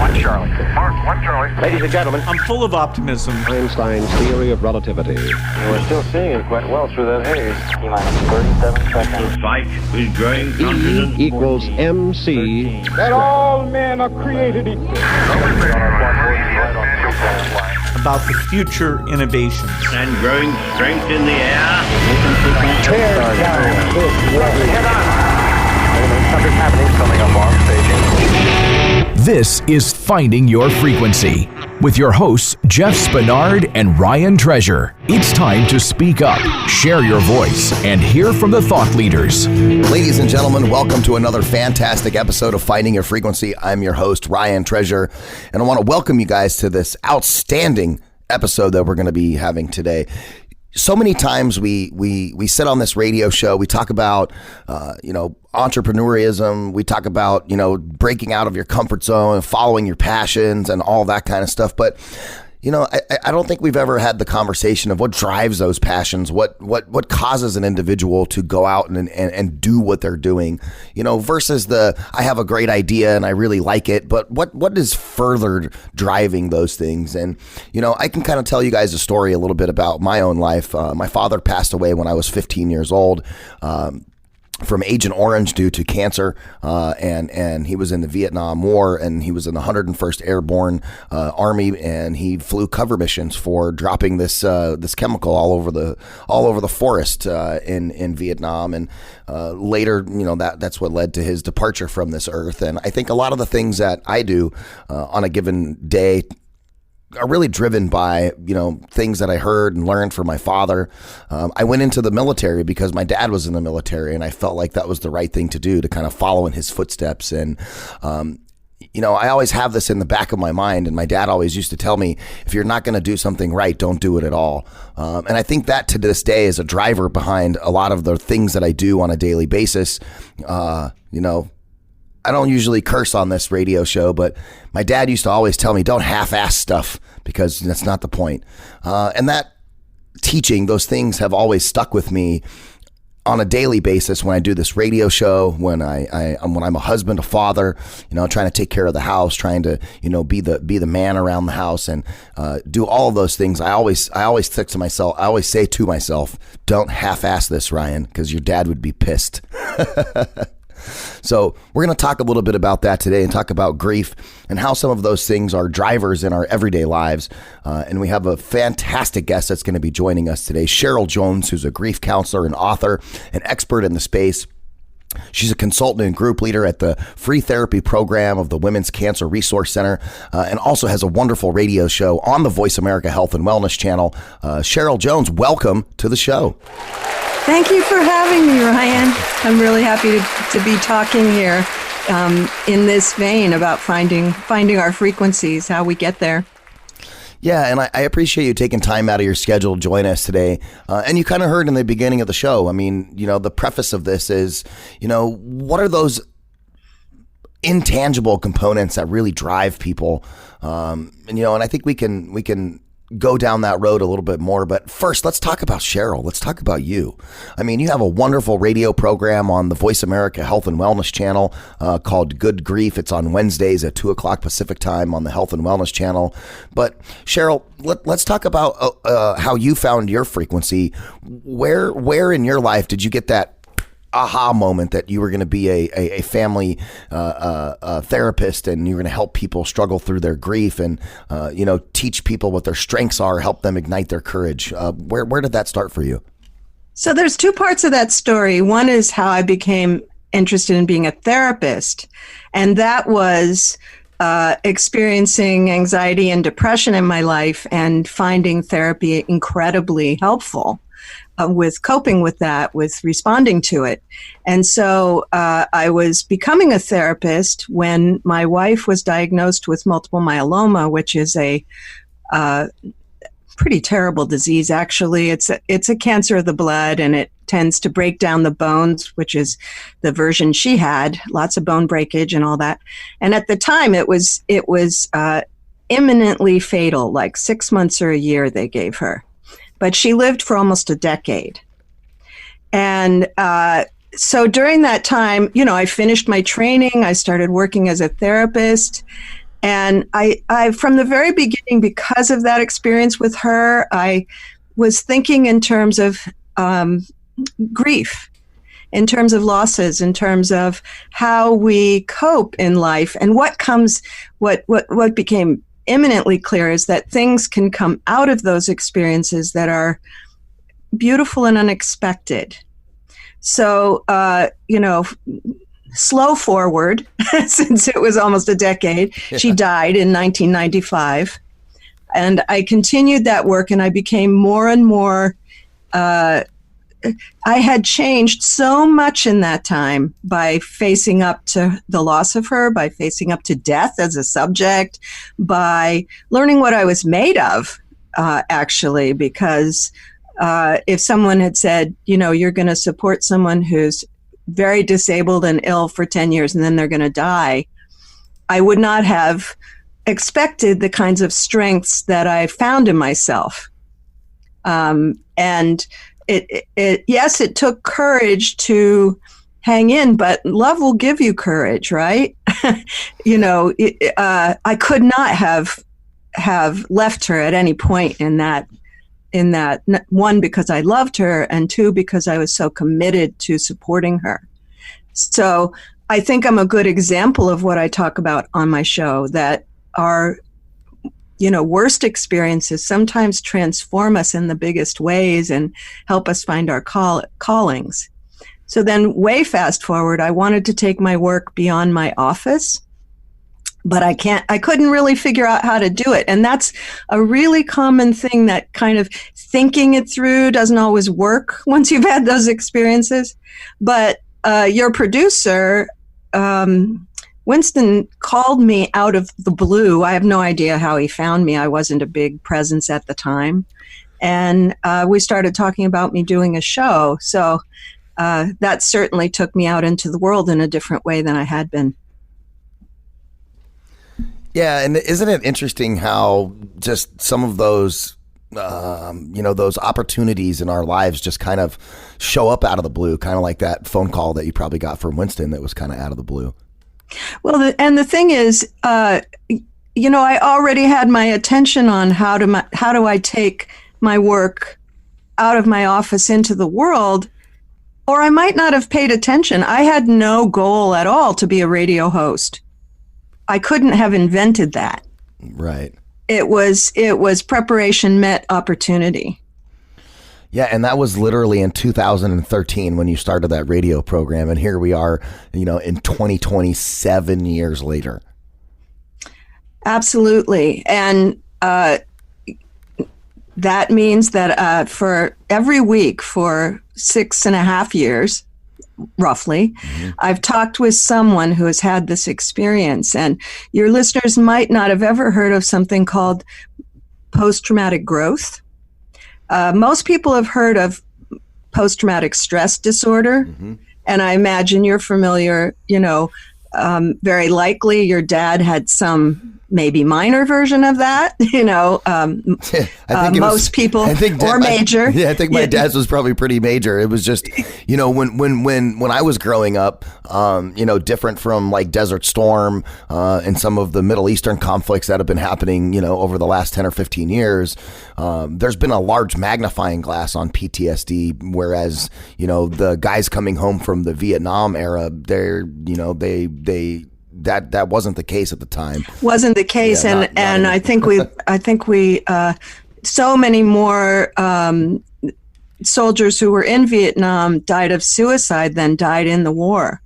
1 Charlie. Mark, 1 Charlie. Ladies and gentlemen, I'm full of optimism. Einstein's theory of relativity. We're still seeing it quite well through that haze. T-minus 37 seconds. The fight is growing confident. E equals MC. That all men are created equal. About the future innovations. And growing strength in the air. Tear down this rubbish. Something's happening, coming up on staging. This is Finding Your Frequency with your hosts, Jeff Spinard and Ryan Treasure. It's time to speak up, share your voice, and hear from the thought leaders. Ladies and gentlemen, welcome to another fantastic episode of Finding Your Frequency. I'm your host, Ryan Treasure, and I want to welcome you guys to this outstanding episode that we're going to be having today. So many times we sit on this radio show, we talk about, entrepreneurism, we talk about, breaking out of your comfort zone and following your passions and all that kind of stuff. But, I don't think we've ever had the conversation of what drives those passions, what causes an individual to go out and do what they're doing, versus I have a great idea and I really like it, but what is further driving those things? And, I can kind of tell you guys a story a little bit about my own life. My father passed away when I was 15 years old. From Agent Orange due to cancer, and he was in the Vietnam War, and he was in the 101st Airborne Army, and he flew cover missions for dropping this chemical all over the forest in Vietnam, and later, that's what led to his departure from this earth. And I think a lot of the things that I do on a given day are really driven by, things that I heard and learned from my father. I went into the military because my dad was in the military, and I felt like that was the right thing to do, to kind of follow in his footsteps. And, I always have this in the back of my mind, and my dad always used to tell me, if you're not going to do something right, don't do it at all. And I think that to this day is a driver behind a lot of the things that I do on a daily basis. I don't usually curse on this radio show, but my dad used to always tell me, don't half-ass stuff, because that's not the point. And that teaching, those things have always stuck with me on a daily basis when I do this radio show, when I'm a husband, a father, trying to take care of the house, trying to, be the man around the house, and do all of those things. I always say to myself, don't half-ass this, Ryan, because your dad would be pissed. So we're going to talk a little bit about that today, and talk about grief and how some of those things are drivers in our everyday lives. And we have a fantastic guest that's going to be joining us today, Cheryl Jones, who's a grief counselor and author, an expert in the space. She's a consultant and group leader at the free therapy program of the Women's Cancer Resource Center, and also has a wonderful radio show on the Voice America Health and Wellness channel. Cheryl Jones, welcome to the show. Thank you for having me, Ryan. I'm really happy to be talking here in this vein about finding our frequencies, how we get there. Yeah, and I appreciate you taking time out of your schedule to join us today. And you kind of heard in the beginning of the show, I mean, the preface of this is, what are those intangible components that really drive people? And I think we can go down that road a little bit more. But first, let's talk about Cheryl. Let's talk about you. I mean, you have a wonderful radio program on the Voice America Health and Wellness channel called Good Grief. It's on Wednesdays at 2 o'clock Pacific time on the Health and Wellness channel. But Cheryl, let's talk about how you found your frequency. Where in your life did you get that aha moment that you were going to be a family therapist, and you were going to help people struggle through their grief, and teach people what their strengths are, help them ignite their courage? Where did that start for you? So there's two parts of that story. One is how I became interested in being a therapist, and that was experiencing anxiety and depression in my life, and finding therapy incredibly helpful with coping with that, with responding to it. And so I was becoming a therapist when my wife was diagnosed with multiple myeloma, which is a pretty terrible disease, actually. It's a cancer of the blood, and it tends to break down the bones, which is the version she had, lots of bone breakage and all that. And at the time, it was imminently fatal, like 6 months or a year they gave her. But she lived for almost a decade. And so during that time, I finished my training. I started working as a therapist. And I, from the very beginning, because of that experience with her, I was thinking in terms of grief, in terms of losses, in terms of how we cope in life. And what became imminently clear is that things can come out of those experiences that are beautiful and unexpected. So, slow forward, since it was almost a decade. Yeah. She died in 1995. And I continued that work, and I became more and more, I had changed so much in that time by facing up to the loss of her, by facing up to death as a subject, by learning what I was made of, actually, because if someone had said, you're going to support someone who's very disabled and ill for 10 years and then they're going to die, I would not have expected the kinds of strengths that I found in myself. And it took courage to hang in, but love will give you courage, right? I could not have left her at any point in that, one, because I loved her, and two, because I was so committed to supporting her. So I think I'm a good example of what I talk about on my show, that our, worst experiences sometimes transform us in the biggest ways and help us find our callings. So then way fast forward, I wanted to take my work beyond my office, but I couldn't really figure out how to do it. And that's a really common thing, that kind of thinking it through doesn't always work once you've had those experiences. But your producer, Winston, called me out of the blue. I have no idea how he found me. I wasn't a big presence at the time. And we started talking about me doing a show. So that certainly took me out into the world in a different way than I had been. Yeah, and isn't it interesting how just some of those, those opportunities in our lives just kind of show up out of the blue, kind of like that phone call that you probably got from Winston that was kind of out of the blue. Well, and the thing is, I already had my attention on how do I take my work out of my office into the world, or I might not have paid attention. I had no goal at all to be a radio host. I couldn't have invented that. Right. It was preparation met opportunity. Yeah, and that was literally in 2013 when you started that radio program, and here we are, in 2020, 7 years later. Absolutely. And that means that for every week for 6.5 years, roughly, I've talked with someone who has had this experience. And your listeners might not have ever heard of something called post-traumatic growth. Most people have heard of post-traumatic stress disorder. And I imagine you're familiar, very likely your dad had some maybe minor version of that, most people, or major. I think my dad's was probably pretty major. It was just, when I was growing up, different from like Desert Storm and some of the Middle Eastern conflicts that have been happening, over the last 10 or 15 years, there's been a large magnifying glass on PTSD, whereas, the guys coming home from the Vietnam era, that wasn't the case at the time. Wasn't the case, yeah, and I think we so many more soldiers who were in Vietnam died of suicide than died in the war,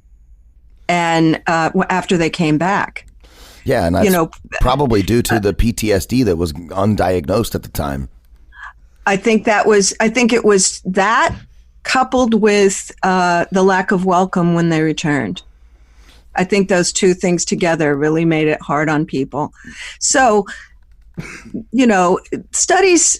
and after they came back. Yeah, and that's probably due to the PTSD that was undiagnosed at the time. I think it was that coupled with the lack of welcome when they returned. I think those two things together really made it hard on people. So, what studies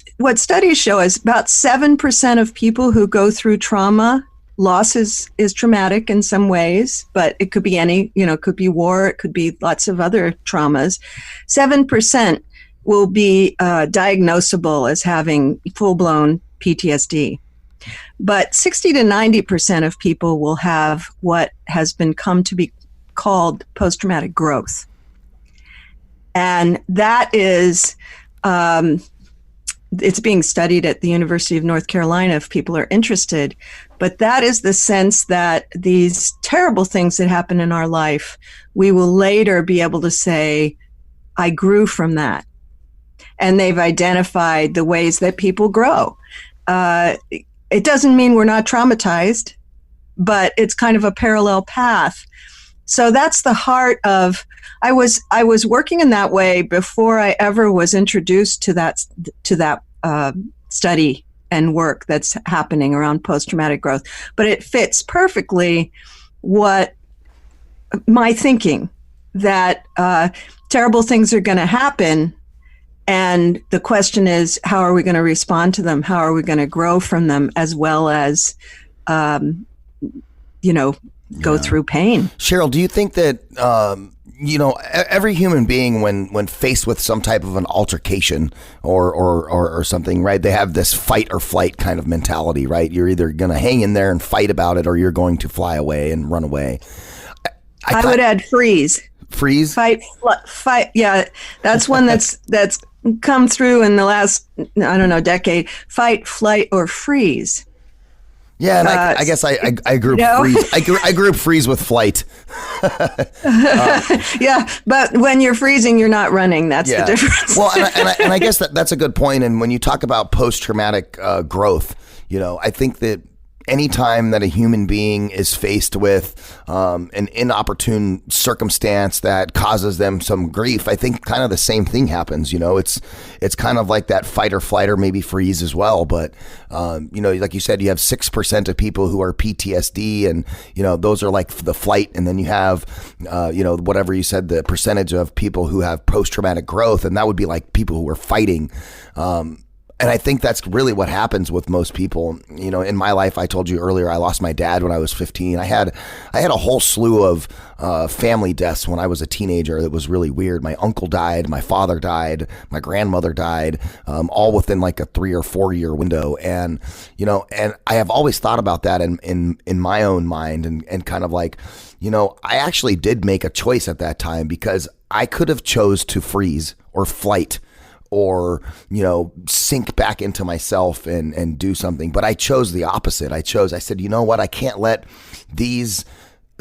show is about 7% of people who go through trauma, loss is traumatic in some ways, but it could be it could be war, it could be lots of other traumas. 7% will be diagnosable as having full-blown PTSD. But 60 to 90% of people will have what has been come to be called post-traumatic growth. And that is, it's being studied at the University of North Carolina if people are interested. But that is the sense that these terrible things that happen in our life, we will later be able to say, I grew from that. And they've identified the ways that people grow. It doesn't mean we're not traumatized, but it's kind of a parallel path. So that's the heart of, I was working in that way before I ever was introduced to that study and work that's happening around post-traumatic growth. But it fits perfectly what my thinking, that terrible things are going to happen. And the question is, how are we going to respond to them? How are we going to grow from them, as well as, go through pain? Cheryl, do you think that, every human being, when faced with some type of an altercation or something, right, they have this fight or flight kind of mentality, right? You're either going to hang in there and fight about it, or you're going to fly away and run away. I would add freeze. Freeze? Fight. Yeah, that's one that's come through in the last, decade. Fight, flight, or freeze. Yeah, and I guess I group freeze. I group freeze with flight. Yeah, but when you're freezing, you're not running. That's the difference. Well, and I guess that's a good point. And when you talk about post-traumatic growth, I think that anytime that a human being is faced with an inopportune circumstance that causes them some grief, I think kind of the same thing happens. It's kind of like that fight or flight, or maybe freeze as well. But like you said, you have 6% of people who are PTSD, and those are like the flight, and then you have whatever you said, the percentage of people who have post-traumatic growth, and that would be like people who are fighting. And I think that's really what happens with most people. In my life, I told you earlier, I lost my dad when I was 15. I had a whole slew of family deaths when I was a teenager. That was really weird. My uncle died, my father died, my grandmother died, all within like a 3 or 4 year window. And and I have always thought about that in my own mind, and kind of like, I actually did make a choice at that time, because I could have chose to freeze or flight, or, sink back into myself and do something. But I chose the opposite. I said, you know what? I can't let these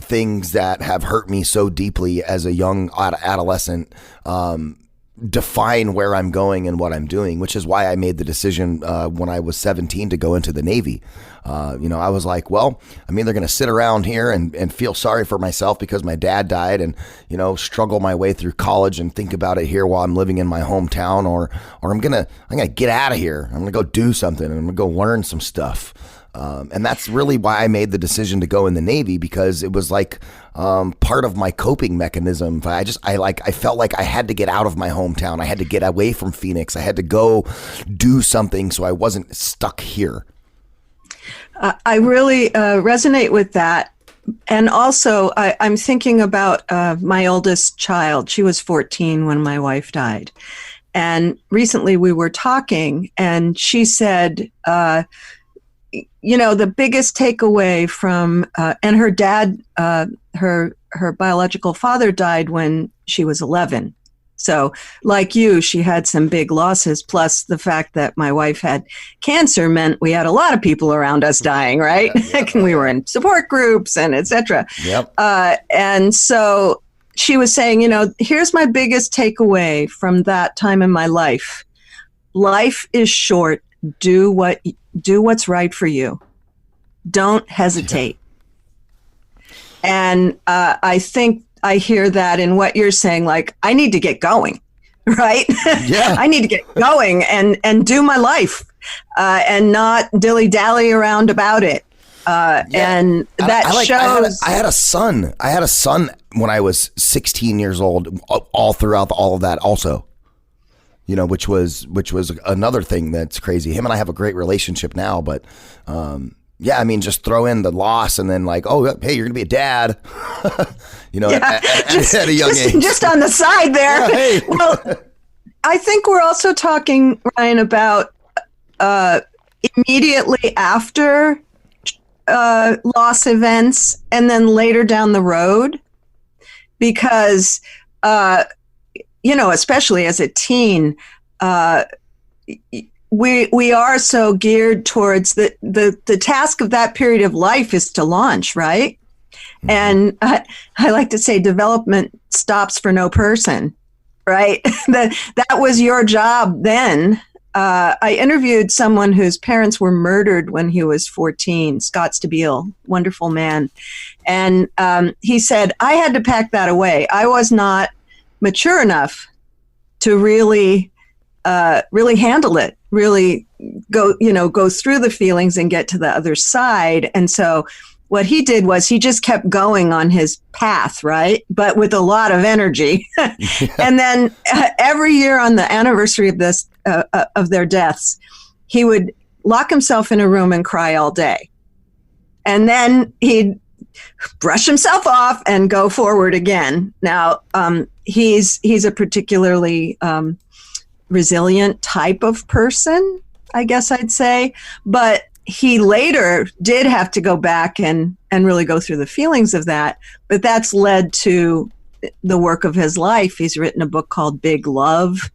things that have hurt me so deeply as a young adolescent define where I'm going and what I'm doing, which is why I made the decision when I was 17 to go into the Navy. I was like, well, I'm either going to sit around here and feel sorry for myself because my dad died, and, struggle my way through college and think about it here while I'm living in my hometown, or I'm going to get out of here. I'm going to go do something, and I'm going to go learn some stuff. And that's really why I made the decision to go in the Navy, because it was like part of my coping mechanism. I felt like I had to get out of my hometown. I had to get away from Phoenix. I had to go do something so I wasn't stuck here. I really resonate with that. And also, I'm thinking about my oldest child. She was 14 when my wife died. And recently we were talking, and she said, the biggest takeaway from, and her dad, her biological father died when she was 11. So like you, she had some big losses, plus the fact that my wife had cancer meant we had a lot of people around us dying, right? Yep. We were in support groups and et cetera. Yep. And so she was saying, here's my biggest takeaway from that time in my life. Life is short. Do what's right for you. Don't hesitate. And I think I hear that in what you're saying, like, I need to get going, right? Yeah. I need to get going and do my life and not dilly-dally around about it. And that shows. I had a son. I had a son when I was 16 years old, all throughout all of that also. Which was another thing that's crazy. Him and I have a great relationship now, but just throw in the loss and then like, oh, hey, you're gonna be a dad. At a young age. Just on the side there. Yeah, hey. Well, I think we're also talking, Ryan, about immediately after loss events and then later down the road, because especially as a teen, we are so geared towards the task of that period of life is to launch, right? And I like to say development stops for no person, right? that was your job then. I interviewed someone whose parents were murdered when he was 14, Scott Stabile, wonderful man. And he said, I had to pack that away. I was not mature enough to really handle it, really go through the feelings and get to the other side. And so what he did was he just kept going on his path, right? But with a lot of energy. And then every year on the anniversary of this, of their deaths, he would lock himself in a room and cry all day. And then he'd brush himself off and go forward again. Now, he's a particularly resilient type of person, I guess I'd say. But he later did have to go back and really go through the feelings of that. But that's led to the work of his life. He's written a book called Big Love.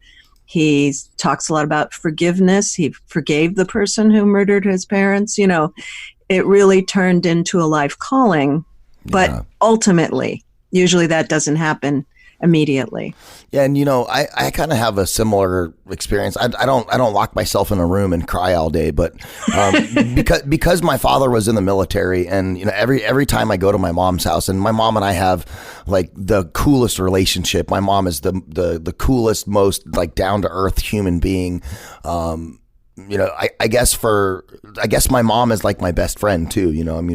He talks a lot about forgiveness. He forgave the person who murdered his parents. It really turned into a life calling. But ultimately, usually that doesn't happen immediately. Yeah, and I kind of have a similar experience. I don't lock myself in a room and cry all day, but because my father was in the military, and every time I go to my mom's house, and my mom and I have like the coolest relationship. My mom is the coolest, most like down to earth human being. I guess my mom is like my best friend too.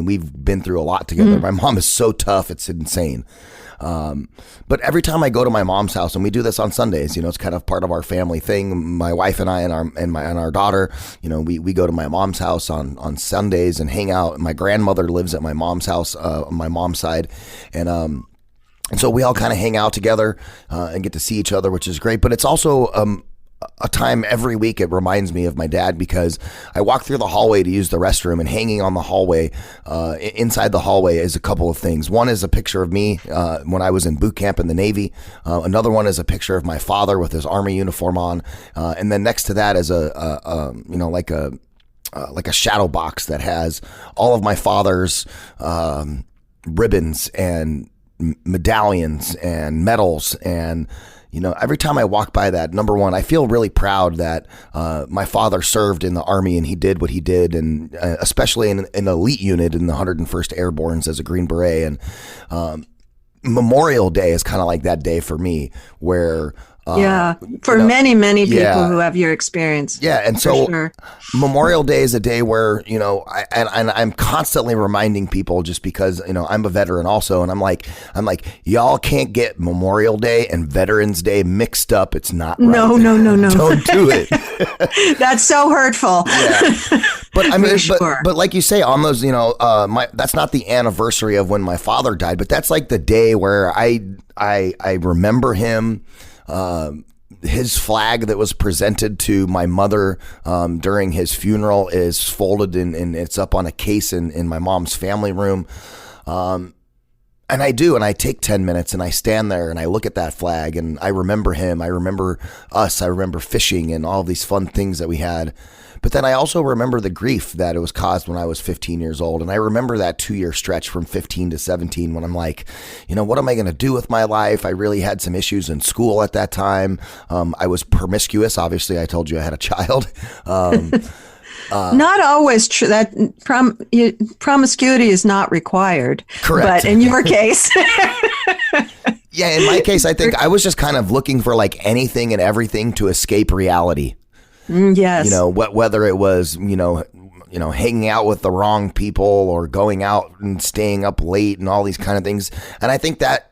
We've been through a lot together. My mom is so tough, it's insane. But every time I go to my mom's house, and we do this on Sundays, it's kind of part of our family thing. My wife and I and our daughter, we go to my mom's house on Sundays and hang out. My grandmother lives at my mom's house, on my mom's side. And so we all kind of hang out together, and get to see each other, which is great. But it's also, a time every week it reminds me of my dad, because I walk through the hallway to use the restroom, and hanging on the hallway, inside the hallway, is a couple of things. One is a picture of me when I was in boot camp in the Navy. Another one is a picture of my father with his Army uniform on, and then next to that is like a shadow box that has all of my father's ribbons and medallions and medals. And every time I walk by that, number one, I feel really proud that my father served in the Army and he did what he did, and especially in an elite unit in the 101st Airborne's as a Green Beret. And Memorial Day is kind of like that day for me, where many people who have your experience. Yeah, and so sure. Memorial Day is a day where I'm constantly reminding people, just because I'm a veteran also, and I'm like y'all can't get Memorial Day and Veterans Day mixed up. It's not right. No. Don't do it. That's so hurtful. Yeah. But I mean, but like you say, on those, that's not the anniversary of when my father died, but that's like the day where I remember him. His flag that was presented to my mother during his funeral is folded and it's up on a case in my mom's family room. And I take 10 minutes and I stand there and I look at that flag and I remember him. I remember us. I remember fishing and all these fun things that we had. But then I also remember the grief that it was caused when I was 15 years old. And I remember that 2-year stretch from 15 to 17 when I'm like, what am I going to do with my life? I really had some issues in school at that time. I was promiscuous. Obviously, I told you I had a child. Not always true. That promiscuity is not required. Correct. But in your case. Yeah, in my case, I think I was just kind of looking for like anything and everything to escape reality. Yes. Whether it was, hanging out with the wrong people or going out and staying up late and all these kind of things. And I think that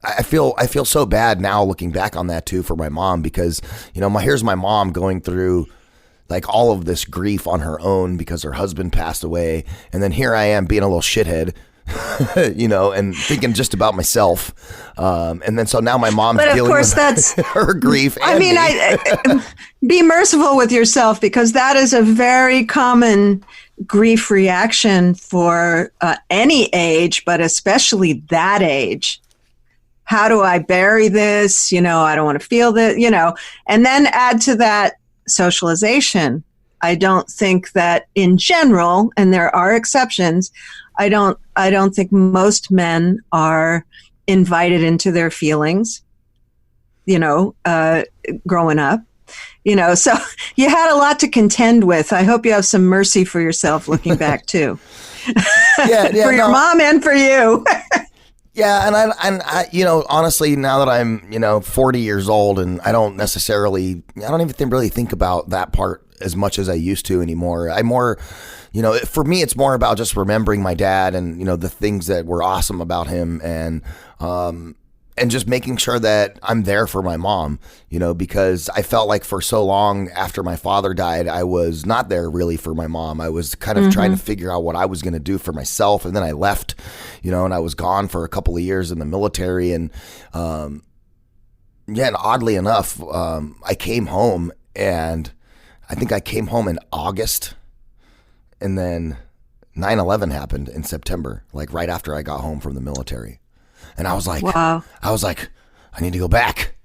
I feel so bad now looking back on that too for my mom, because, here's my mom going through like all of this grief on her own because her husband passed away. And then here I am being a little shithead. And thinking just about myself. And then so now my mom's dealing with that's, her grief. Be merciful with yourself, because that is a very common grief reaction for any age, but especially that age. how do I bury this? I don't want to feel that, and then add to that socialization. I don't think that in general, and there are exceptions, I don't think most men are invited into their feelings, growing up, so you had a lot to contend with. I hope you have some mercy for yourself looking back too. Yeah, for your mom and for you. Yeah, and I, honestly, now that I'm, 40 years old, and I don't even really think about that part as much as I used to anymore. I more, for me, it's more about just remembering my dad and, the things that were awesome about him, and just making sure that I'm there for my mom, because I felt like for so long after my father died, I was not there really for my mom. I was kind of trying to figure out what I was going to do for myself. And then I left, and I was gone for a couple of years in the military. And, and oddly enough, I came home, and I think I came home in August, and then 9/11 happened in September, like right after I got home from the military. And I was like, wow. I need to go back.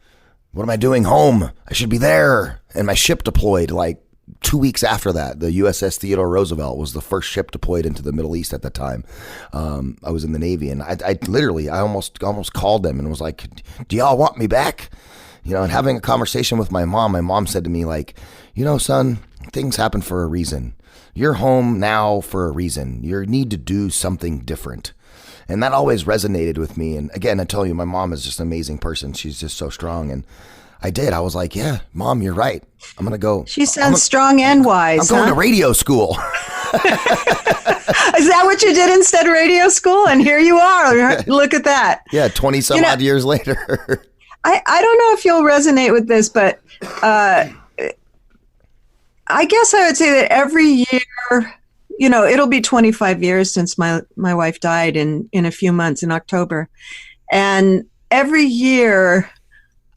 What am I doing home? I should be there. And my ship deployed like 2 weeks after that. The USS Theodore Roosevelt was the first ship deployed into the Middle East at the time. I was in the Navy, and I literally almost called them and was like, do y'all want me back? And having a conversation with my mom said to me like, son, things happen for a reason. You're home now for a reason. You need to do something different. And that always resonated with me. And again, I tell you, my mom is just an amazing person. She's just so strong. And I was like, yeah, Mom, you're right. I'm going to go. She sounds strong and wise. I'm going to radio school. Is that what you did instead of radio school? And here you are. Look at that. Yeah, 20 some odd years later. I don't know if you'll resonate with this, but I guess I would say that every year, it'll be 25 years since my wife died in a few months in October. And every year,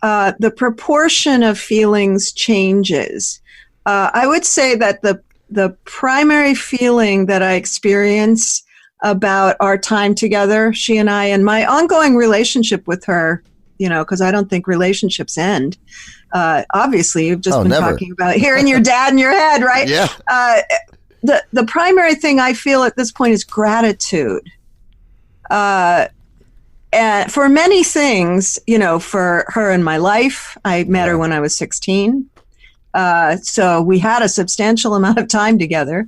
the proportion of feelings changes. I would say that the primary feeling that I experience about our time together, she and I, and my ongoing relationship with her, because I don't think relationships end. Obviously, you've just been never. talking about hearing your dad in your head, right? Yeah. The primary thing I feel at this point is gratitude. And for many things, for her in my life, I met her when I was 16. So we had a substantial amount of time together.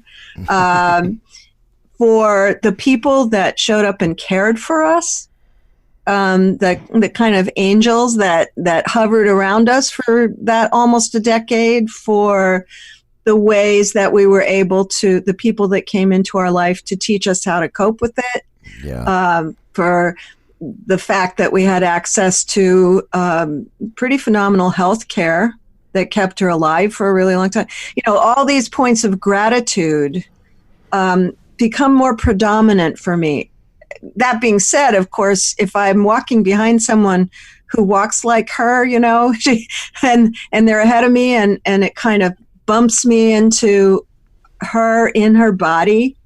For the people that showed up and cared for us, the kind of angels that hovered around us for that almost a decade, for the ways that we were able to, the people that came into our life to teach us how to cope with it. Yeah. For the fact that we had access to pretty phenomenal health care that kept her alive for a really long time. All these points of gratitude become more predominant for me. That being said, of course, if I'm walking behind someone who walks like her, and they're ahead of me and it kind of bumps me into her in her body,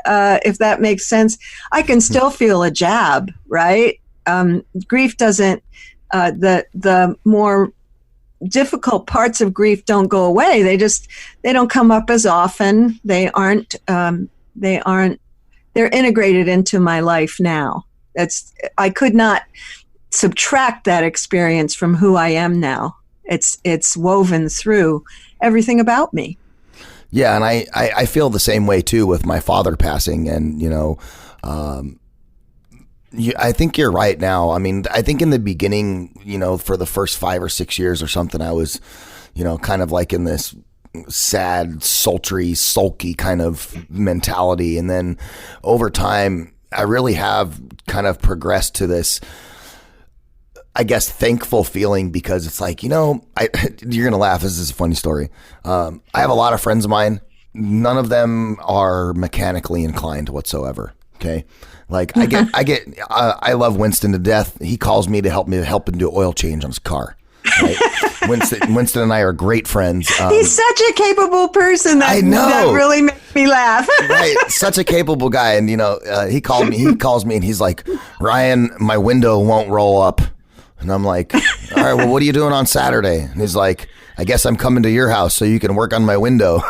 if that makes sense, I can still feel a jab, right? Grief doesn't, the more difficult parts of grief don't go away. They don't come up as often. They're integrated into my life now. I could not subtract that experience from who I am now. It's woven through everything about me. Yeah, and I feel the same way too with my father passing, and I think you're right now. I mean, I think in the beginning, for the first 5 or 6 years or something, I was, kind of like in this sad, sultry, sulky kind of mentality, and then over time, I really have kind of progressed to this, I guess, thankful feeling, because it's like, you're going to laugh. This is a funny story. I have a lot of friends of mine. None of them are mechanically inclined whatsoever. Okay. Like I love Winston to death. He calls me to help him do oil change on his car. Right? Winston and I are great friends. He's such a capable person. I know. That really makes me laugh. Right. Such a capable guy. And, he calls me and he's like, Ryan, my window won't roll up. And I'm like, all right, well, what are you doing on Saturday? And he's like, I guess I'm coming to your house so you can work on my window.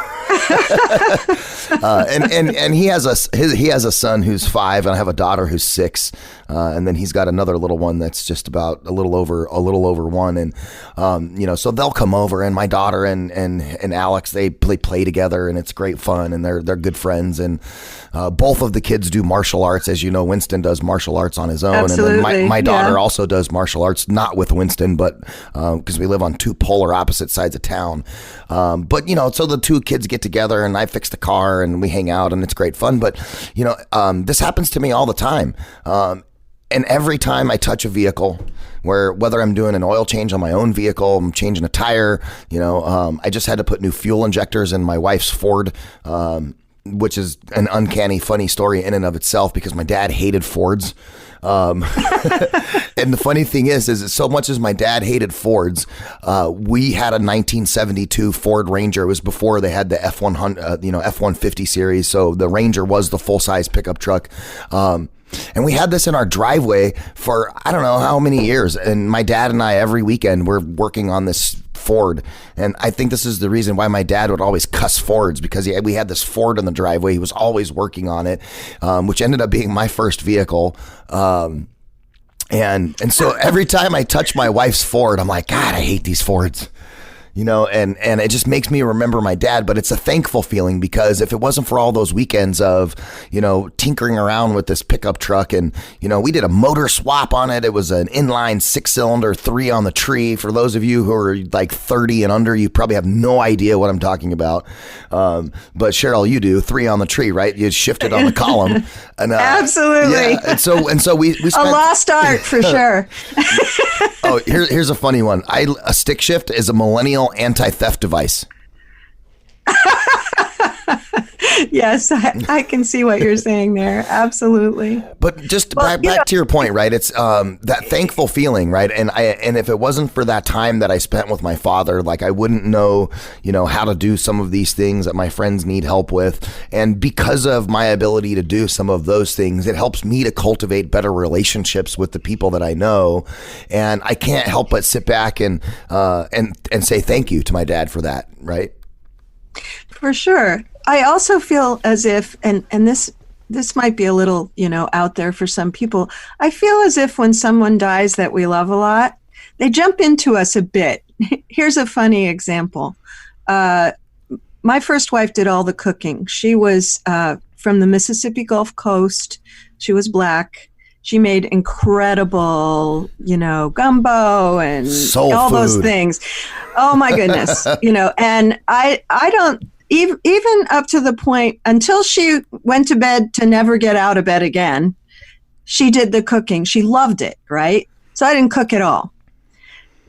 And he has a son who's 5, and I have a daughter who's 6, and then he's got another little one that's just about a little over 1, and so they'll come over, and my daughter and Alex, they play together, and it's great fun, and they're good friends, and both of the kids do martial arts. As you know, Winston does martial arts on his own. Absolutely. And then my daughter also does martial arts, not with Winston, but because we live on 2 polar opposite sides of town. But so the 2 kids get together, and I fix the car, and we hang out, and it's great fun. But this happens to me all the time. And every time I touch a vehicle, whether I'm doing an oil change on my own vehicle, I'm changing a tire, I just had to put new fuel injectors in my wife's Ford, which is an uncanny, funny story in and of itself, because my dad hated Fords. And the funny thing is so much as my dad hated Fords, we had a 1972 Ford Ranger. It was before they had the F-150 series. So the Ranger was the full size pickup truck. And we had this in our driveway for I don't know how many years. And my dad and I, every weekend, we're working on this Ford. And I think this is the reason why my dad would always cuss Fords, because we had this Ford in the driveway. He was always working on it, which ended up being my first vehicle. And so every time I touch my wife's Ford, I'm like, God, I hate these Fords. And it just makes me remember my dad, but it's a thankful feeling, because if it wasn't for all those weekends of, tinkering around with this pickup truck, and, we did a motor swap on it. It was an inline 6-cylinder, 3 on the tree. For those of you who are like 30 and under, you probably have no idea what I'm talking about. But Cheryl, you do 3 on the tree, right? You shifted on the column. And, absolutely. Yeah. And so we spent a lost art for sure. Oh, here's a funny one. A stick shift is a millennial anti-theft device. Yes, I can see what you're saying there. Absolutely. But just back to your point, right? It's that thankful feeling, right? And if it wasn't for that time that I spent with my father, like I wouldn't know, how to do some of these things that my friends need help with. And because of my ability to do some of those things, it helps me to cultivate better relationships with the people that I know. And I can't help but sit back and say thank you to my dad for that, right? For sure. I also feel as if, and this might be a little, out there for some people. I feel as if when someone dies that we love a lot, they jump into us a bit. Here's a funny example. My first wife did all the cooking. She was from the Mississippi Gulf Coast. She was Black. She made incredible, gumbo and soul all food. Those things. Oh my goodness, and I don't, even up to the point until she went to bed to never get out of bed again, she did the cooking. She loved it, right? So I didn't cook at all.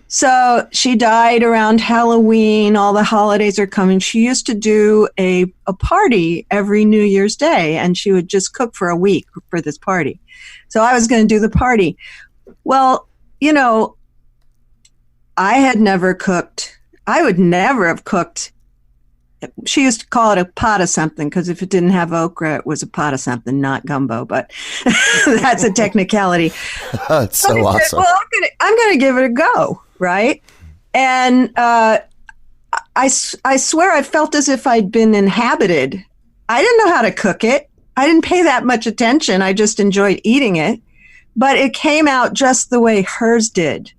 So she died around Halloween. All the holidays are coming. She used to do a party every New Year's Day, and she would just cook for a week for this party. So I was going to do the party. Well, I had never cooked. I would never have cooked. She used to call it a pot of something, because if it didn't have okra, it was a pot of something, not gumbo. But that's a technicality. That's so awesome. Well, I'm going to give it a go, right? And I swear I felt as if I'd been inhabited. I didn't know how to cook it. I didn't pay that much attention. I just enjoyed eating it. But it came out just the way hers did.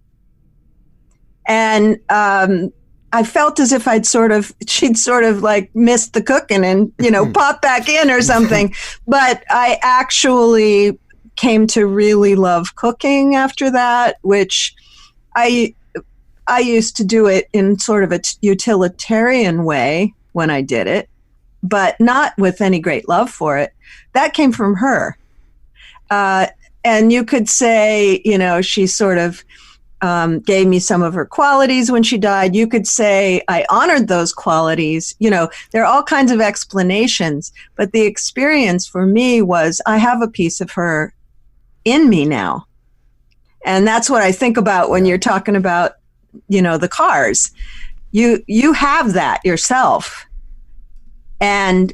And I felt as if she'd sort of like missed the cooking and, popped back in or something. But I actually came to really love cooking after that, which I used to do it in sort of a utilitarian way when I did it, but not with any great love for it. That came from her. And you could say, she sort of gave me some of her qualities when she died. You could say I honored those qualities. There are all kinds of explanations, but the experience for me was I have a piece of her in me now. And that's what I think about when you're talking about, the cars. You have that yourself, and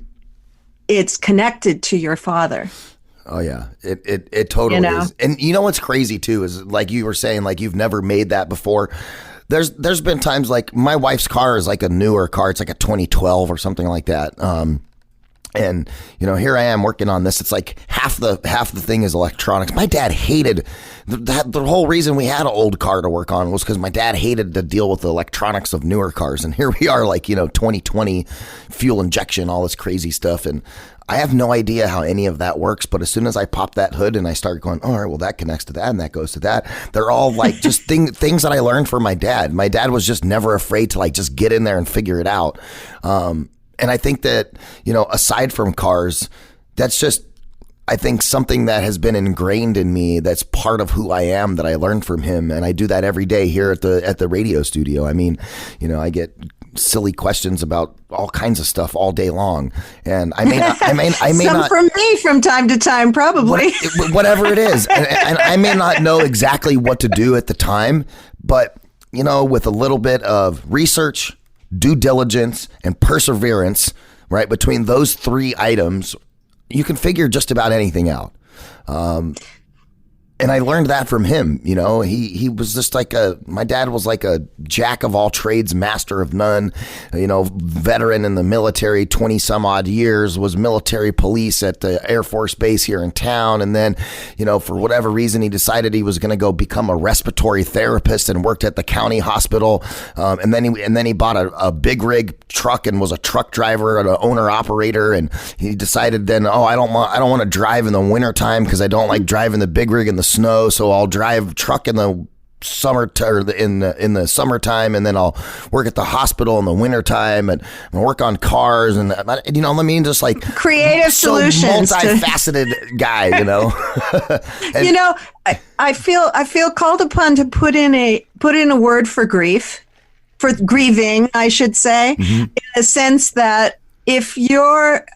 it's connected to your father. Oh yeah, it totally is. And you know what's crazy too is like you were saying, like you've never made that before. There's been times like my wife's car is like a newer car. It's like a 2012 or something like that. And here I am working on this. It's like half the thing is electronics. My dad hated the whole reason we had an old car to work on was because my dad hated to deal with the electronics of newer cars. And here we are, like 2020 fuel injection, all this crazy stuff. And I have no idea how any of that works, but as soon as I pop that hood and I start going, all right, well, that connects to that and that goes to that. They're all like just things that I learned from my dad. My dad was just never afraid to like just get in there and figure it out. And I think that, aside from cars, that's just, I think something that has been ingrained in me that's part of who I am that I learned from him. And I do that every day here at the radio studio. I mean, I get silly questions about all kinds of stuff all day long, and I may not from me from time to time, probably whatever it is, and I may not know exactly what to do at the time, but with a little bit of research, due diligence, and perseverance, right, between those three items, you can figure just about anything out. And I learned that from him. He was just like my dad was like a jack of all trades, master of none, veteran in the military, 20 some odd years, was military police at the Air Force Base here in town. And then, for whatever reason, he decided he was going to go become a respiratory therapist and worked at the county hospital. And then he bought a big rig truck and was a truck driver and an owner operator. And he decided then, I don't want to drive in the wintertime because I don't like driving the big rig in the snow, so I'll drive truck in the summer in the summertime, and then I'll work at the hospital in the wintertime and work on cars, and just like creative solutions. Multifaceted guy, And, I feel called upon to put in a word for grieving, I should say, in a sense that if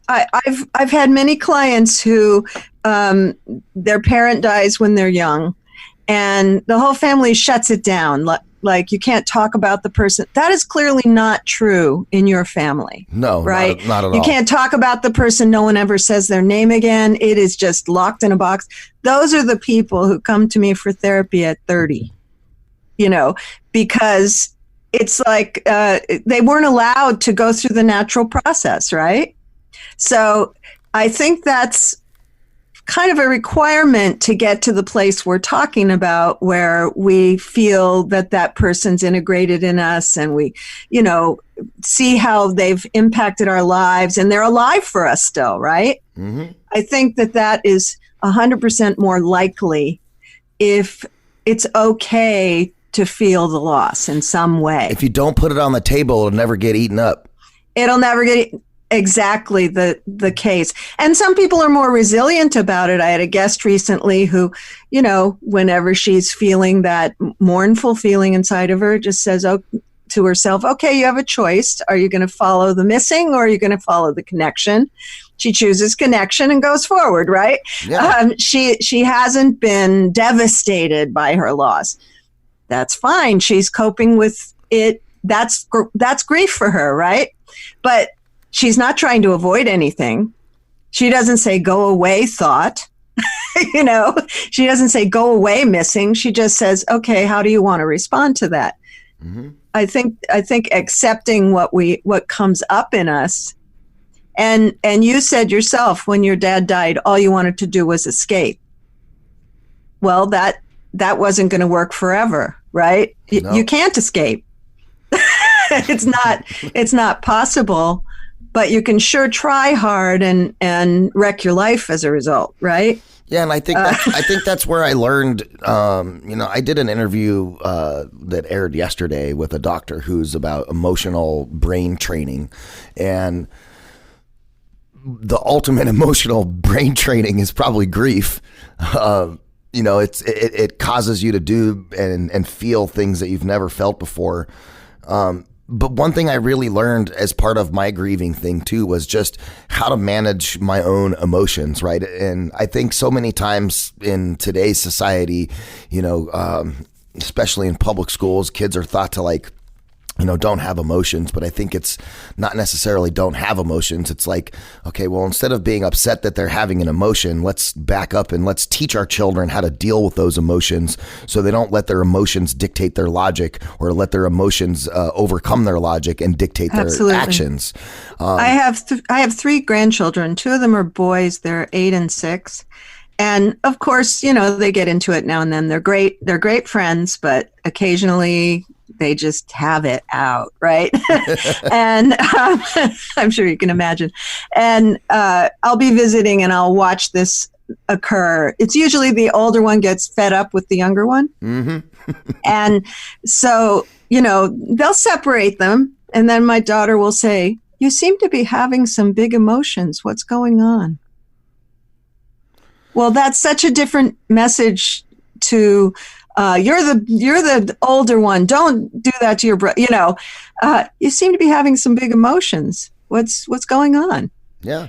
I've had many clients who their parent dies when they're young and the whole family shuts it down. Like you can't talk about the person. That is clearly not true in your family. No, right? Not at all. You can't talk about the person. No one ever says their name again. It is just locked in a box. Those are the people who come to me for therapy at 30, because it's like they weren't allowed to go through the natural process, right? So I think that's kind of a requirement to get to the place we're talking about, where we feel that person's integrated in us and we, see how they've impacted our lives and they're alive for us still, right? Mm-hmm. I think that is 100% more likely if it's okay to feel the loss in some way. If you don't put it on the table, it'll never get eaten up. It'll never get exactly the case. And some people are more resilient about it. I had a guest recently who, whenever she's feeling that mournful feeling inside of her, just says to herself, okay, you have a choice. Are you going to follow the missing or are you going to follow the connection? She chooses connection and goes forward, right? Yeah. She hasn't been devastated by her loss. That's fine. She's coping with it. That's grief for her, right? But she's not trying to avoid anything. She doesn't say, go away, thought. She doesn't say, go away, missing. She just says, okay, how do you want to respond to that? Mm-hmm. I think accepting what comes up in us. And you said yourself, when your dad died, all you wanted to do was escape. Well, that wasn't going to work forever, right? No. You can't escape. It's not possible, but you can sure try hard and wreck your life as a result, right? Yeah, and I think that's where I learned. I did an interview that aired yesterday with a doctor who's about emotional brain training, and the ultimate emotional brain training is probably grief. It causes you to do and feel things that you've never felt before. But one thing I really learned as part of my grieving thing too was just how to manage my own emotions, right? And I think so many times in today's society, especially in public schools, kids are taught to don't have emotions, but I think it's not necessarily don't have emotions. It's like, okay, well, instead of being upset that they're having an emotion, let's back up and let's teach our children how to deal with those emotions so they don't let their emotions dictate their logic or let their emotions overcome their logic and dictate Absolutely. their actions. I have 3 grandchildren. 2 of them are boys. They're 8 and 6. And of course, they get into it now and then. They're great friends, but occasionally they just have it out, right? And I'm sure you can imagine. And I'll be visiting and I'll watch this occur. It's usually the older one gets fed up with the younger one. Mm-hmm. And so, they'll separate them. And then my daughter will say, "You seem to be having some big emotions. What's going on?" Well, that's such a different message to you're the older one. Don't do that to your brother. You seem to be having some big emotions. What's going on? Yeah.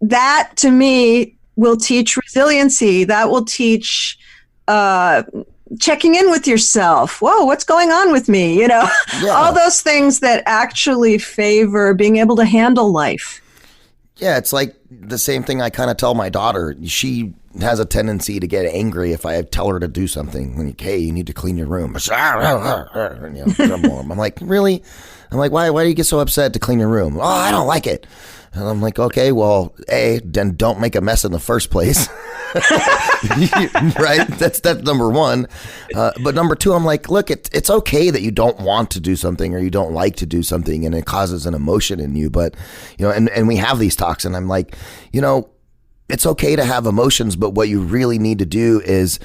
That to me will teach resiliency. That will teach checking in with yourself. Whoa, what's going on with me? Yeah. All those things that actually favor being able to handle life. Yeah, it's like the same thing I kind of tell my daughter. She has a tendency to get angry if I tell her to do something. Like, hey, you need to clean your room. I'm like, really? I'm like, why do you get so upset to clean your room? Oh, I don't like it. And I'm like, okay, well, then don't make a mess in the first place. Right? That's number one. But number two, I'm like, look, it's okay that you don't want to do something or you don't like to do something and it causes an emotion in you. But, and we have these talks and I'm like, it's okay to have emotions, but what you really need to do is,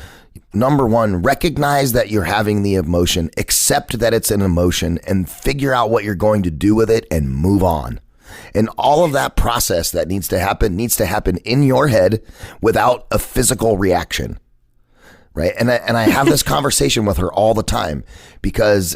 number one, recognize that you're having the emotion, accept that it's an emotion, and figure out what you're going to do with it and move on. And all of that process that needs to happen in your head without a physical reaction. Right. And I have this conversation with her all the time because,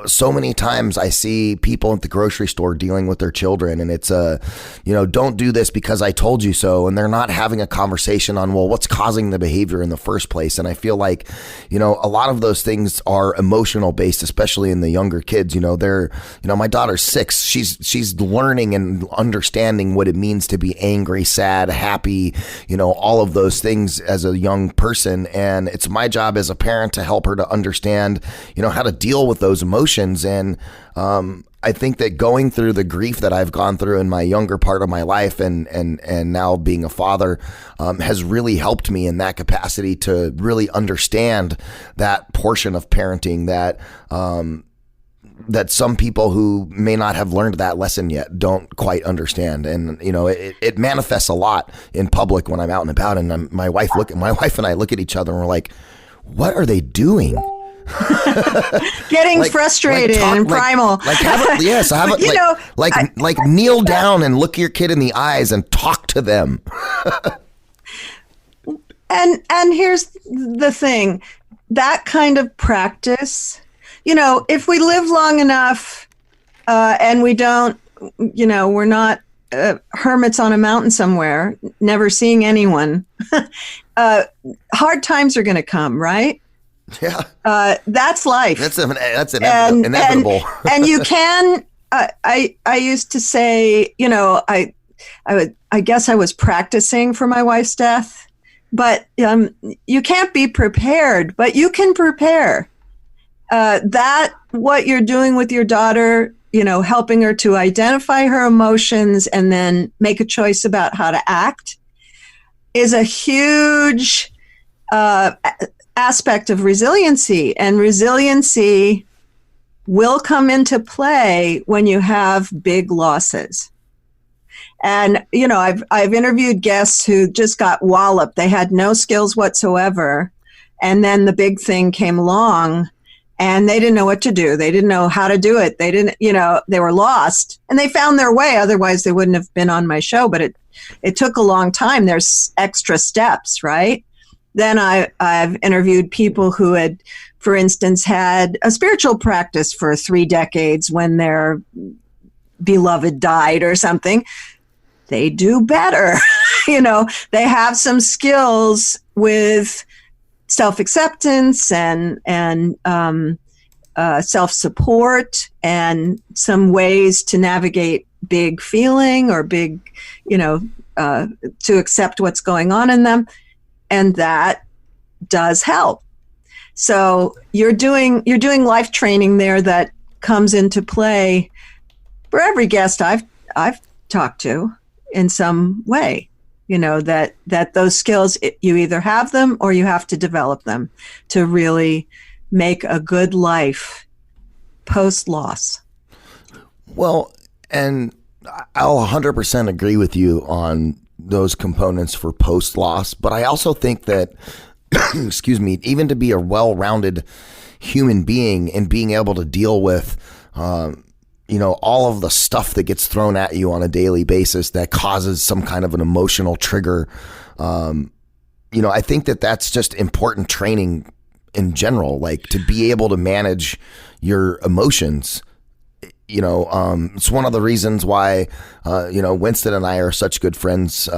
so many times I see people at the grocery store dealing with their children and it's don't do this because I told you so. And they're not having a conversation on, well, what's causing the behavior in the first place. And I feel like, a lot of those things are emotional based, especially in the younger kids. My daughter's 6. She's learning and understanding what it means to be angry, sad, happy, all of those things as a young person. And it's my job as a parent to help her to understand, how to deal with those emotions. And I think that going through the grief that I've gone through in my younger part of my life and now being a father has really helped me in that capacity to really understand that portion of parenting that some people who may not have learned that lesson yet don't quite understand. And, it manifests a lot in public when I'm out and about and my wife and I look at each other and we're like, what are they doing? Getting frustrated and primal. Kneel down and look your kid in the eyes and talk to them. And here's the thing, that kind of practice, if we live long enough and we don't, we're not hermits on a mountain somewhere, never seeing anyone, hard times are going to come, right? Yeah, that's life. That's inevitable. And you can. I used to say, I guess I was practicing for my wife's death, but you can't be prepared, but you can prepare. That what you're doing with your daughter, helping her to identify her emotions and then make a choice about how to act, is a huge aspect of resiliency, and resiliency will come into play when you have big losses. And I've interviewed guests who just got walloped. They had no skills whatsoever, and then the big thing came along and they didn't know what to do. They didn't know how to do it. They didn't, they were lost, and they found their way. Otherwise they wouldn't have been on my show, but it took a long time. There's extra steps, right? Then I've interviewed people who had, for instance, had a spiritual practice for 3 decades when their beloved died or something. They do better. They have some skills with self-acceptance and self-support and some ways to navigate big feeling or big, to accept what's going on in them. And that does help. So you're doing life training there that comes into play for every guest I've talked to in some way. That those skills, you either have them or you have to develop them to really make a good life post-loss. Well, and I'll 100% agree with you on those components for post-loss, but I also think that, excuse me, even to be a well-rounded human being and being able to deal with, all of the stuff that gets thrown at you on a daily basis that causes some kind of an emotional trigger, I think that that's just important training in general, like to be able to manage your emotions. It's one of the reasons why, Winston and I are such good friends,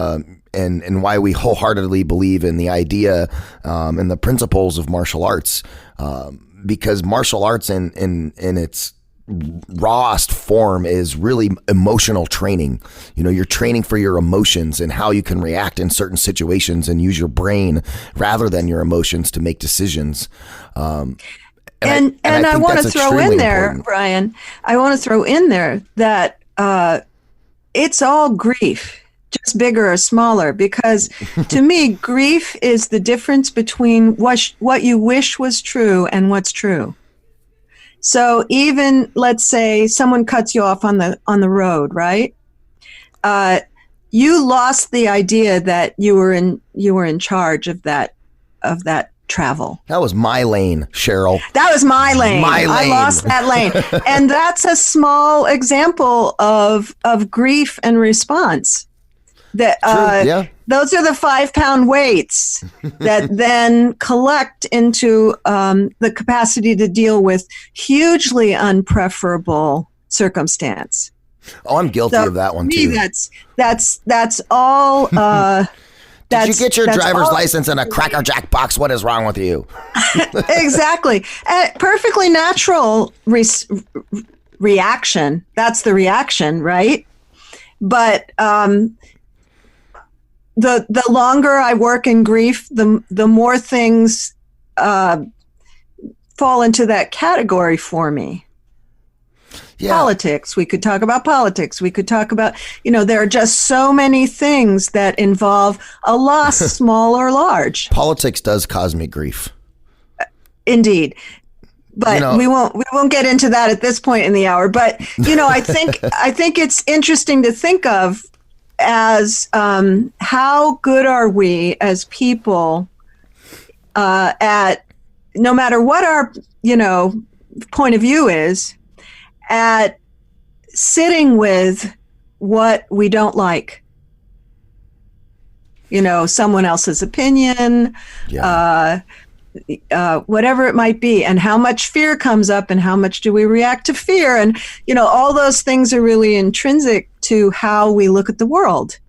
and why we wholeheartedly believe in the idea and the principles of martial arts, because martial arts in its rawest form is really emotional training. You're training for your emotions and how you can react in certain situations and use your brain rather than your emotions to make decisions. And I want to throw in there, important. Brian, I want to throw in there that it's all grief, just bigger or smaller, because to me, grief is the difference between what you wish was true and what's true. So even, let's say someone cuts you off on the road, right? You lost the idea that you were in charge of that travel. That was my lane, Cheryl. That was my lane. I lost that lane. And that's a small example of grief and response. That those are the 5-pound weights that then collect into the capacity to deal with hugely unpreferable circumstance. Oh, I'm guilty of that one too. That's all. Did you get your driver's license in a Cracker Jack box? What is wrong with you? Exactly. Perfectly natural reaction. That's the reaction, right? But the longer I work in grief, the more things fall into that category for me. Yeah. Politics. We could talk about politics. We could talk about, there are just so many things that involve a loss, small or large. Politics does cause me grief. Indeed. But we won't get into that at this point in the hour. But, I think it's interesting to think of as how good are we as people at, no matter what our, point of view is, at sitting with what we don't like, someone else's opinion, whatever it might be, and how much fear comes up and how much do we react to fear. And, all those things are really intrinsic to how we look at the world.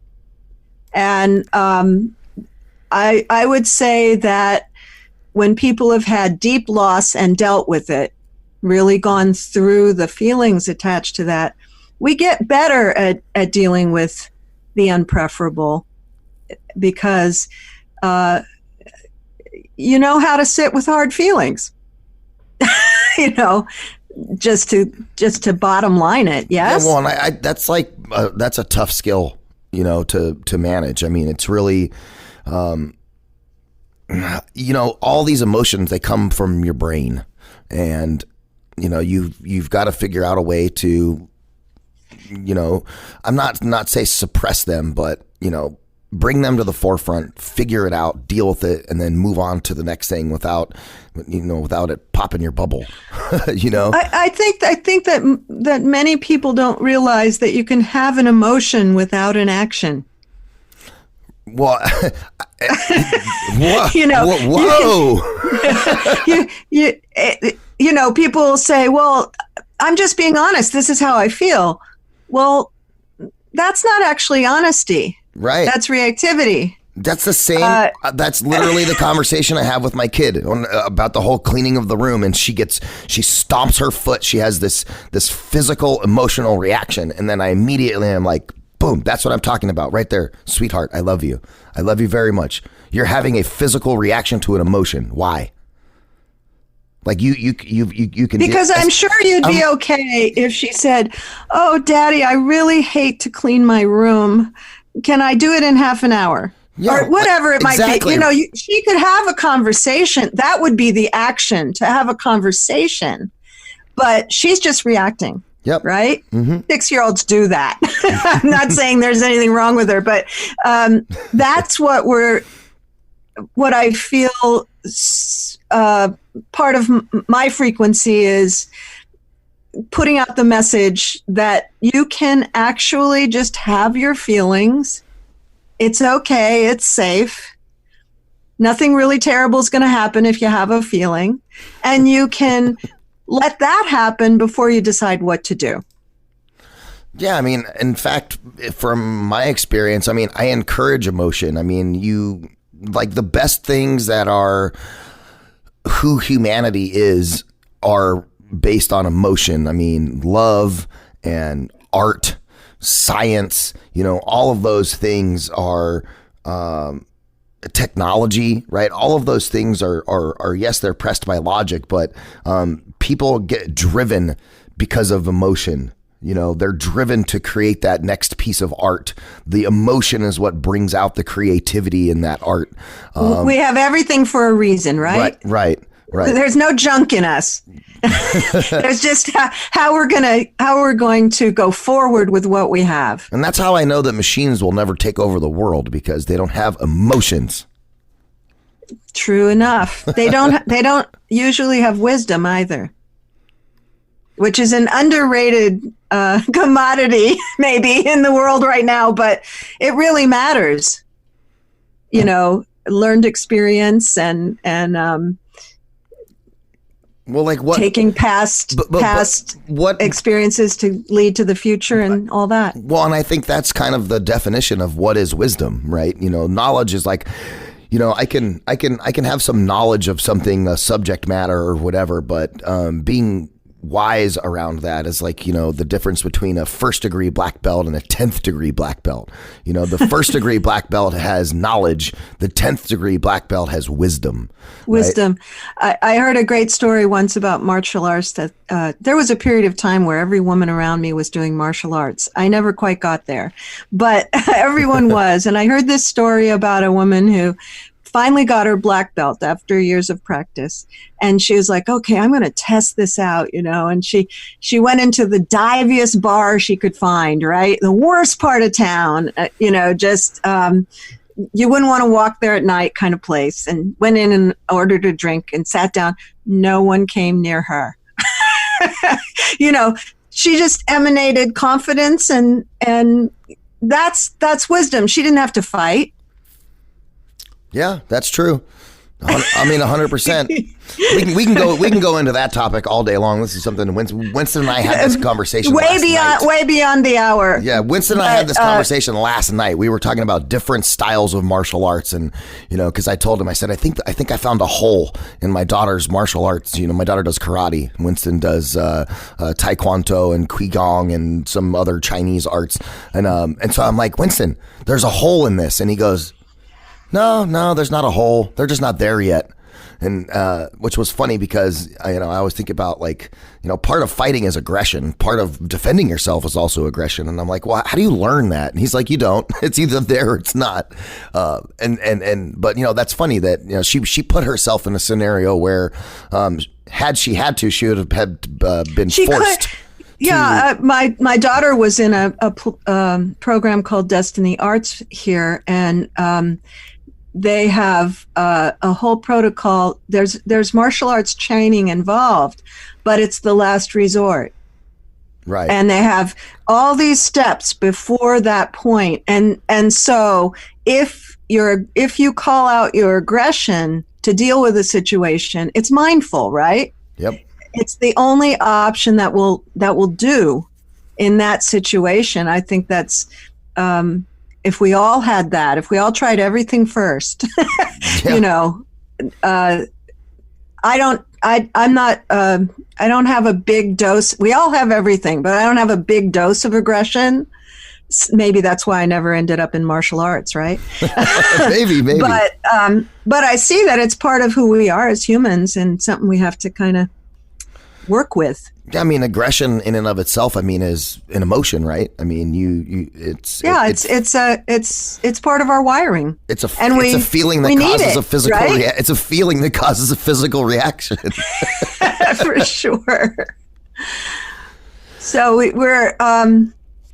And I would say that when people have had deep loss and dealt with it, really gone through the feelings attached to that, we get better at dealing with the unpreferable because you know how to sit with hard feelings. Just to bottom line it. Yes. Yeah, well, that's a tough skill, to manage. I mean, it's really, all these emotions, they come from your brain, and you've got to figure out a way to, I'm not say suppress them, but, bring them to the forefront, figure it out, deal with it, and then move on to the next thing without it popping your bubble, I think that many people don't realize that you can have an emotion without an action. Well, whoa. People say, well, I'm just being honest. This is how I feel. Well, that's not actually honesty. Right. That's reactivity. That's the same. That's literally the conversation I have with my kid about the whole cleaning of the room. And she stomps her foot. She has this physical, emotional reaction. And then I immediately am like, boom, that's what I'm talking about right there. Sweetheart, I love you. I love you very much. You're having a physical reaction to an emotion. Why? Like you can. Because I'm sure you'd be okay if she said, "Oh, Daddy, I really hate to clean my room. Can I do it in half an hour?" Yeah, or whatever it might exactly. be. She could have a conversation. That would be the action, to have a conversation. But she's just reacting. Yep. Right? Mm-hmm. 6-year-olds do that. I'm not saying there's anything wrong with her, but that's what I feel part of my frequency is putting out the message that you can actually just have your feelings. It's okay. It's safe. Nothing really terrible is going to happen if you have a feeling. And you can let that happen before you decide what to do. Yeah, I mean, in fact, from my experience, I mean, I encourage emotion. I mean, the best things that are who humanity is are based on emotion. I mean, love and art, science, all of those things are technology, right? All of those things are yes, they're pressed by logic, but people get driven because of emotion. They're driven to create that next piece of art. The emotion is what brings out the creativity in that art. We have everything for a reason, right? Right. There's no junk in us. There's just how we're going to go forward with what we have. And that's how I know that machines will never take over the world, because they don't have emotions. True enough. They don't usually have wisdom either, which is an underrated commodity maybe in the world right now, but it really matters. Learned experience and well, like what? Taking past what experiences to lead to the future and all that. Well, and I think that's kind of the definition of what is wisdom, right? Knowledge is like, I can have some knowledge of something, a subject matter or whatever, but being wise around that is like, the difference between a 1st degree black belt and a 10th degree black belt. The 1st degree black belt has knowledge. The 10th degree black belt has wisdom. Wisdom. Right? I heard a great story once about martial arts that there was a period of time where every woman around me was doing martial arts. I never quite got there, but everyone was. And I heard this story about a woman who finally got her black belt after years of practice. And she was like, okay, I'm going to test this out, and she went into the diviest bar she could find, right? The worst part of town, just, you wouldn't want to walk there at night kind of place, and went in and ordered a drink and sat down. No one came near her. She just emanated confidence and that's wisdom. She didn't have to fight. Yeah, that's true. I mean, 100%. We can go into that topic all day long. This is something Winston and I had this conversation way beyond the hour. Yeah, Winston and I had this conversation last night. We were talking about different styles of martial arts, and because I told him, I said, I think I found a hole in my daughter's martial arts. My daughter does karate. Winston does taekwondo and qigong and some other Chinese arts, and so I'm like, Winston, there's a hole in this, and he goes, No, there's not a hole. They're just not there yet. And which was funny because I always think about part of fighting is aggression. Part of defending yourself is also aggression. And I'm like, well, how do you learn that? And he's like, you don't. It's either there or it's not. But that's funny that she put herself in a scenario where had she had to, she would have been forced. Yeah, my daughter was in a program called Destiny Arts here, and they have a whole protocol. There's martial arts training involved, but it's the last resort. Right. And they have all these steps before that point. And so if you call out your aggression to deal with a situation, it's mindful, right? Yep. It's the only option that will do in that situation. I think that's if we all had that, if we all tried everything first, Yeah. you know, I don't have a big dose. We all have everything, but I don't have a big dose of aggression. Maybe that's why I never ended up in martial arts, right? maybe. But I see that it's part of who we are as humans and something we have to kind of work with. I mean, aggression in and of itself, I mean, is an emotion, right? I mean, it's part of our wiring. It's a feeling that causes a physical right? It's a feeling that causes a physical reaction. For sure. So we're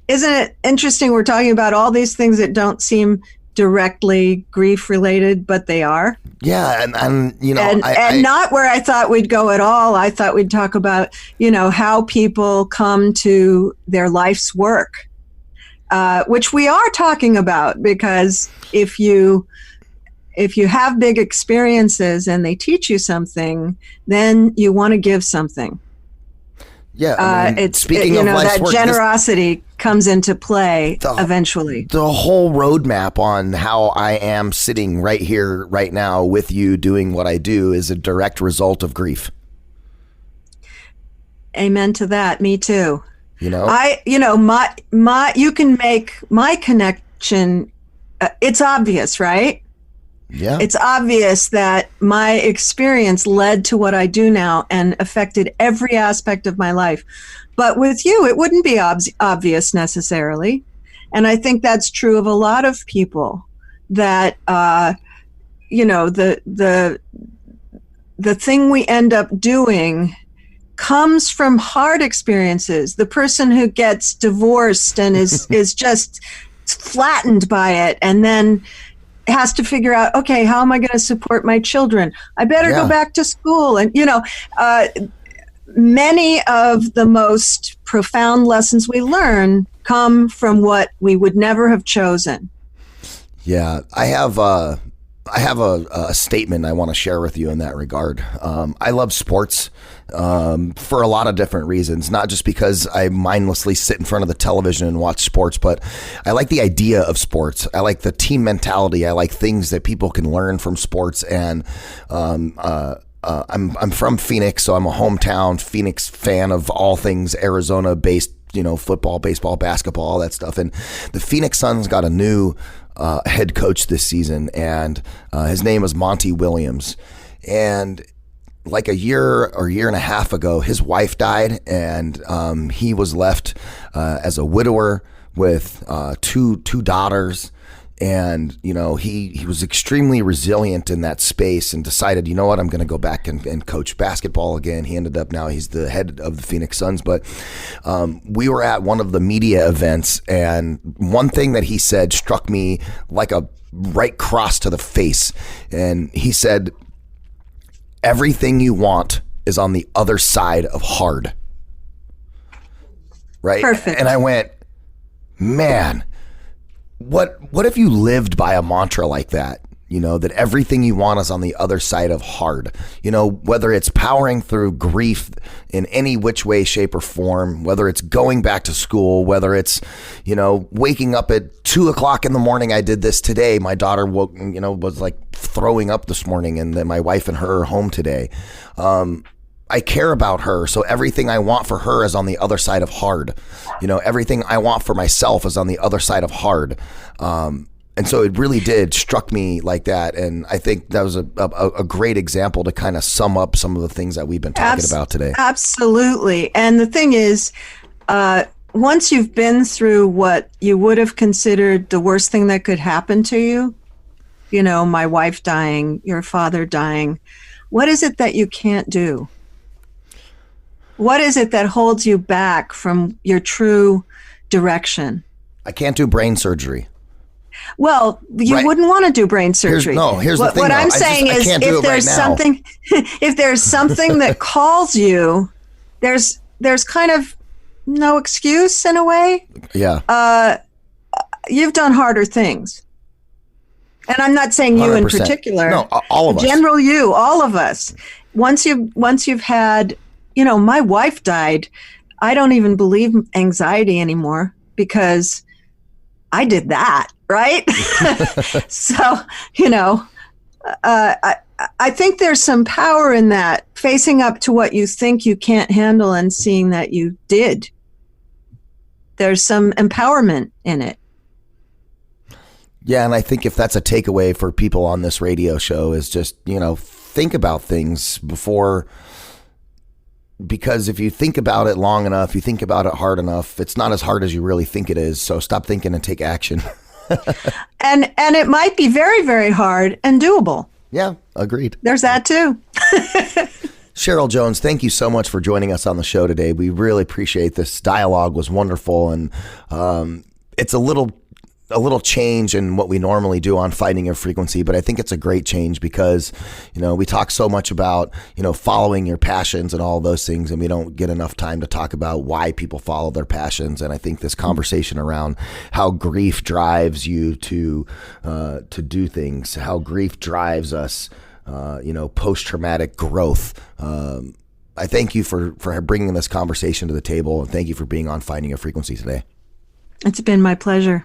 isn't it interesting? We're talking about all these things that don't seem directly grief related, but they are. Yeah, and you know, and not where I thought we'd go at all. I thought we'd talk about, you know, how people come to their life's work, which we are talking about, because if you have big experiences and they teach you something, then you want to give something. Yeah, I mean, speaking of life's that work, generosity comes into play eventually. The whole roadmap on how I am sitting right here, right now with you doing what I do is a direct result of grief. Amen to that. Me too. You know, you can make my connection. It's obvious, right? Yeah. It's obvious that my experience led to what I do now and affected every aspect of my life. But with you, it wouldn't be obvious necessarily. And I think that's true of a lot of people, that, the thing we end up doing comes from hard experiences. The person who gets divorced and is just flattened by it, and then has to figure out, okay, how am I going to support my children? I better go back to school. And, many of the most profound lessons we learn come from what we would never have chosen. Yeah, I have a statement I want to share with you in that regard. I love sports for a lot of different reasons, not just because I mindlessly sit in front of the television and watch sports, but I like the idea of sports. I like the team mentality. I like things that people can learn from sports. And I'm from Phoenix, so I'm a hometown Phoenix fan of all things Arizona based, football, baseball, basketball, all that stuff. And the Phoenix Suns got a new head coach this season, and his name is Monty Williams. And like a year and a half ago, his wife died, and he was left as a widower with two daughters. And, he was extremely resilient in that space and decided, you know what, I'm going to go back and coach basketball again. He ended up now he's the head of the Phoenix Suns. But we were at one of the media events, and one thing that he said struck me like a right cross to the face. And he said, everything you want is on the other side of hard. Right? Perfect. And I went, man, what if you lived by a mantra like that? That everything you want is on the other side of hard. Whether it's powering through grief in any which way, shape, or form, whether it's going back to school, whether it's, waking up at 2:00 in the morning. I did this today. My daughter woke, was like throwing up this morning, and then my wife and her are home today. I care about her, so everything I want for her is on the other side of hard. Everything I want for myself is on the other side of hard. And so it really did struck me like that. And I think that was a great example to kind of sum up some of the things that we've been talking about today. Absolutely. And the thing is, once you've been through what you would have considered the worst thing that could happen to you, my wife dying, your father dying, what is it that you can't do? What is it that holds you back from your true direction? I can't do brain surgery. Well, you wouldn't want to do brain surgery. Here's the thing. What I'm saying is, if there's something, if there's something that calls you, there's kind of no excuse in a way. Yeah. You've done harder things, and I'm not saying you 100%. In particular. No, all of us. General, you, all of us. Once you've had. My wife died. I don't even believe anxiety anymore because I did that. right? So, I think there's some power in that, facing up to what you think you can't handle and seeing that you did. There's some empowerment in it. Yeah, and I think if that's a takeaway for people on this radio show is just, think about things before, because if you think about it long enough, you think about it hard enough, it's not as hard as you really think it is. So stop thinking and take action. And it might be very, very hard and doable. Yeah, agreed. There's that too. Cheryl Jones, thank you so much for joining us on the show today. We really appreciate this. Dialogue was wonderful, and it's a little change in what we normally do on Finding Your Frequency, but I think it's a great change because, we talk so much about, following your passions and all those things, and we don't get enough time to talk about why people follow their passions. And I think this conversation around how grief drives you to do things, how grief drives us, post-traumatic growth. I thank you for bringing this conversation to the table, and thank you for being on Finding Your Frequency today. It's been my pleasure.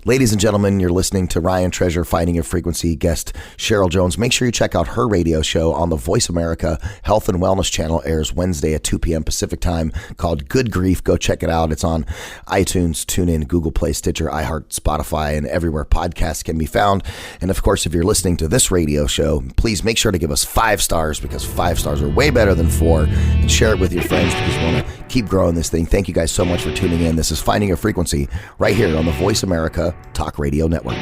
Ladies and gentlemen, you're listening to Ryan Treasure, Finding Your Frequency guest Cheryl Jones. Make sure you check out her radio show on the Voice America Health and Wellness channel. Airs Wednesday at 2 p.m. Pacific time, called Good Grief. Go check it out. It's on iTunes, TuneIn, Google Play, Stitcher, iHeart, Spotify, and everywhere podcasts can be found. And of course, if you're listening to this radio show, please make sure to give us 5 stars, because 5 stars are way better than 4, and share it with your friends because we want to keep growing this thing. Thank you guys so much for tuning in. This is Finding Your Frequency right here on the Voice America Talk Radio Network.